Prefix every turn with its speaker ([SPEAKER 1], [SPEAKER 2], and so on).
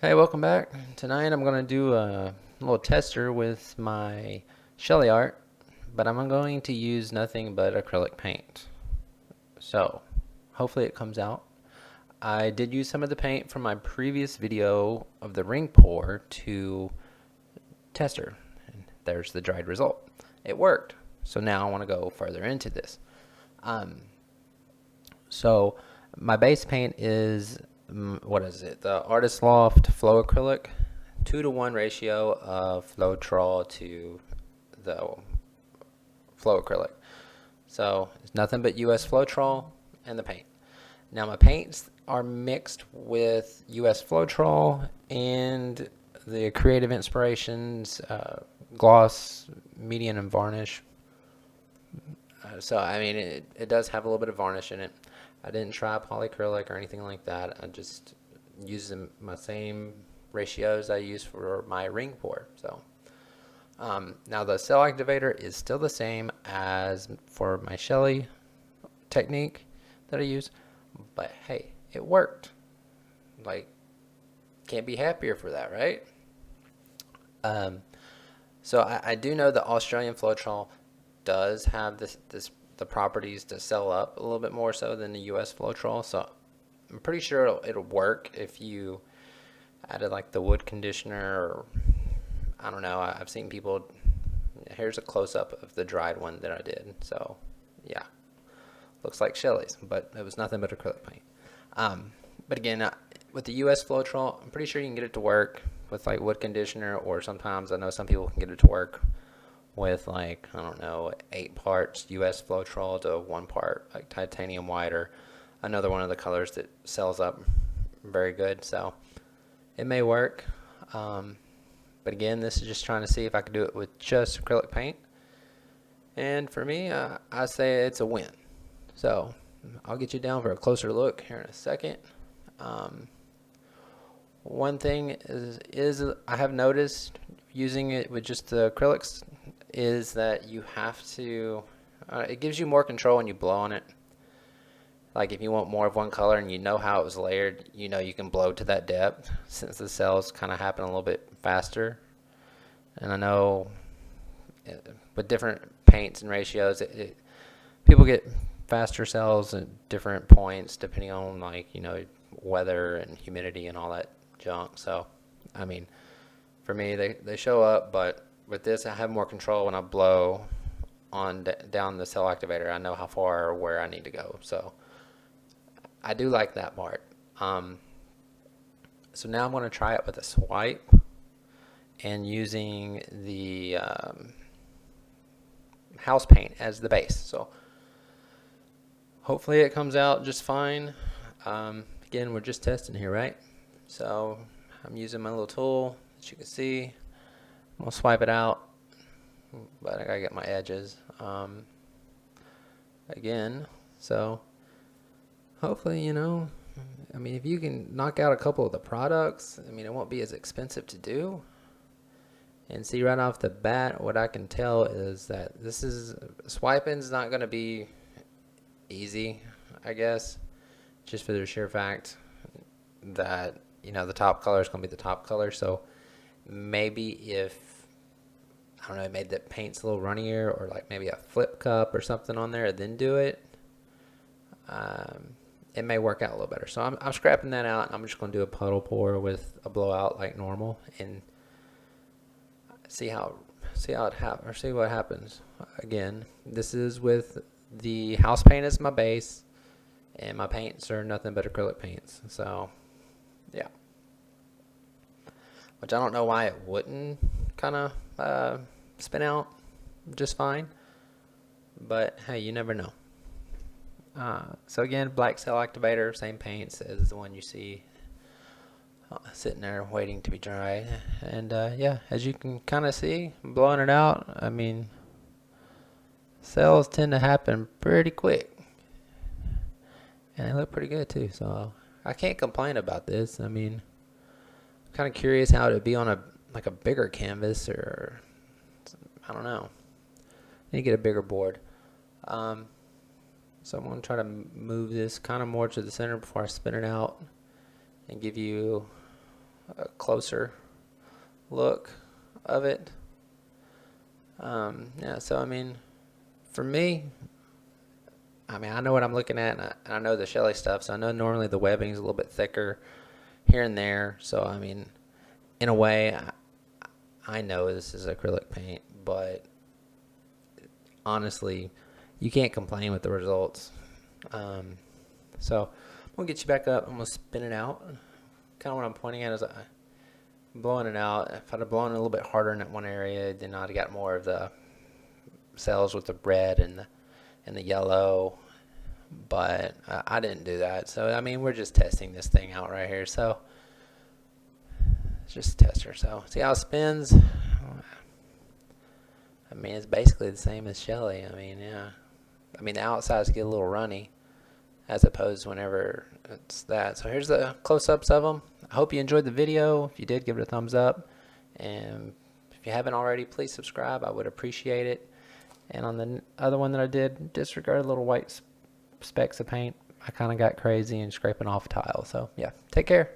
[SPEAKER 1] Hey, welcome back. Tonight I'm going to do a little tester with my SheleeArt, but I'm going to use nothing but acrylic paint. So, hopefully it comes out. I did use some of the paint from my previous video of the ring pour to tester. And there's the dried result. It worked. So now I want to go further into this. So my base paint is what is it? The Artistloft Flow Acrylic, 2-to-1 ratio of Floetrol to the Flow Acrylic. So it's nothing but US Floetrol and the paint. Now my paints are mixed with US Floetrol and the Creative Inspirations gloss, medium, and varnish. So I mean, it does have a little bit of varnish in it. I didn't try polyacrylic or anything like that. I just used my same ratios I use for my ring pour. So now the cell activator is still the same as for my Shelee technique that I use, but hey, it worked. Like, can't be happier for that, right? So I do know the Australian Floetrol does have the properties to sell up a little bit more so than the US Floetrol, so I'm pretty sure it'll work if you added like the wood conditioner, or I don't know. I've seen people. Here's a close-up of the dried one that I did. So yeah, looks like Shelee's, but it was nothing but acrylic paint. But again, with the US Floetrol, I'm pretty sure you can get it to work with like wood conditioner, or sometimes I know some people can get it to work with like, I don't know, 8 parts US Floetrol to 1 part like titanium white, or another one of the colors that sells up very good. So it may work. But again, this is just trying to see if I can do it with just acrylic paint. And for me, I say it's a win. So I'll get you down for a closer look here in a second. One thing is I have noticed using it with just the acrylics is that you have to, it gives you more control when you blow on it. Like if you want more of one color and you know how it was layered, you know you can blow to that depth, since the cells kind of happen a little bit faster. And I know with different paints and ratios, people get faster cells at different points depending on, like, you know, weather and humidity and all that junk. So I mean, for me, they show up, but with this I have more control when I blow on down the cell activator. I know how far or where I need to go, so I do like that part. So now I'm going to try it with a swipe and using the house paint as the base. So hopefully it comes out just fine. Again, we're just testing here, right? So I'm using my little tool, as you can see. I'm going to swipe it out, but I got to get my edges. Again, so hopefully, you know, I mean, if you can knock out a couple of the products, I mean, it won't be as expensive to do. And see, right off the bat, what I can tell is that this is, swiping's not going to be easy, I guess, just for the sheer fact that, you know, the top color is going to be the top color. So maybe if, I don't know, made the paint's a little runnier, or like maybe a flip cup or something on there, then do it. It may work out a little better. So I'm scrapping that out. I'm just going to do a puddle pour with a blowout like normal and see what happens. Again, this is with the house paint as my base, and my paints are nothing but acrylic paints. So yeah, which I don't know why it wouldn't kind of spin out just fine, but hey, you never know. So again, black cell activator, same paints as the one you see sitting there waiting to be dry. And yeah, as you can kind of see, I'm blowing it out. I mean, cells tend to happen pretty quick, and they look pretty good too. So I can't complain about this. I mean, I'm kind of curious how it would be on a bigger canvas, or I don't know. I need to get a bigger board. So I'm going to try to move this kind of more to the center before I spin it out and give you a closer look of it. Yeah, so I mean, for me, I mean, I know what I'm looking at, and I know the Shelly stuff, so I know normally the webbing's a little bit thicker here and there. So I mean, in a way, I know this is acrylic paint, but honestly, you can't complain with the results. So I'm gonna get you back up. I'm gonna spin it out. Kind of what I'm pointing at is I'm blowing it out. If I'd have blown it a little bit harder in that one area, then I'd have got more of the cells with the red and the yellow. But I didn't do that. So I mean, we're just testing this thing out right here. So it's just a tester. So see how it spins. I mean, it's basically the same as Shelly. I mean, yeah. I mean, the outsides get a little runny as opposed to whenever it's that. So here's the close-ups of them. I hope you enjoyed the video. If you did, give it a thumbs up. And if you haven't already, please subscribe. I would appreciate it. And on the other one that I did, disregard little white specks of paint. I kind of got crazy and scraping off tile. So, yeah, take care.